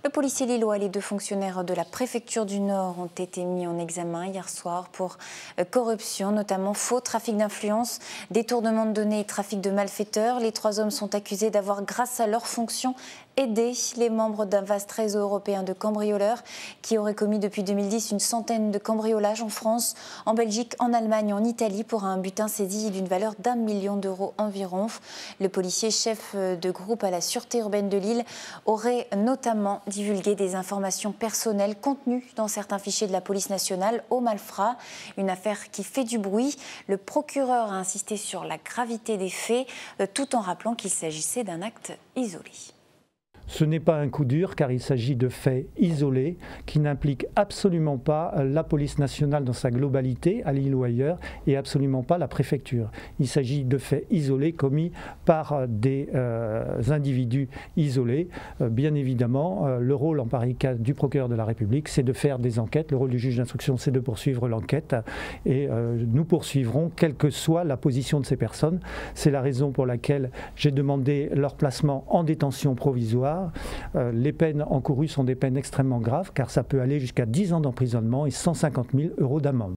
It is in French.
Le policier lillois et les deux fonctionnaires de la préfecture du Nord ont été mis en examen hier soir pour corruption, notamment faux, trafic d'influence, détournement de données et trafic de malfaiteurs. Les trois hommes sont accusés d'avoir, grâce à leurs fonctions, aidé les membres d'un vaste réseau européen de cambrioleurs qui aurait commis depuis 2010 une centaine de cambriolages en France, en Belgique, en Allemagne, en Italie pour un butin saisi d'une valeur d'1 million d'euros environ. Le policier chef de groupe à la Sûreté urbaine de Lille aurait notamment divulgué des informations personnelles contenues dans certains fichiers de la police nationale aux malfrats. Une affaire qui fait du bruit. Le procureur a insisté sur la gravité des faits, tout en rappelant qu'il s'agissait d'un acte isolé. Ce n'est pas un coup dur car il s'agit de faits isolés qui n'impliquent absolument pas la police nationale dans sa globalité, à Lille ou ailleurs, et absolument pas la préfecture. Il s'agit de faits isolés commis par des individus isolés. Bien évidemment, le rôle en pareil cas du procureur de la République, c'est de faire des enquêtes. Le rôle du juge d'instruction, c'est de poursuivre l'enquête et nous poursuivrons quelle que soit la position de ces personnes. C'est la raison pour laquelle j'ai demandé leur placement en détention provisoire. Les peines encourues sont des peines extrêmement graves car ça peut aller jusqu'à 10 ans d'emprisonnement et 150 000 € d'amende.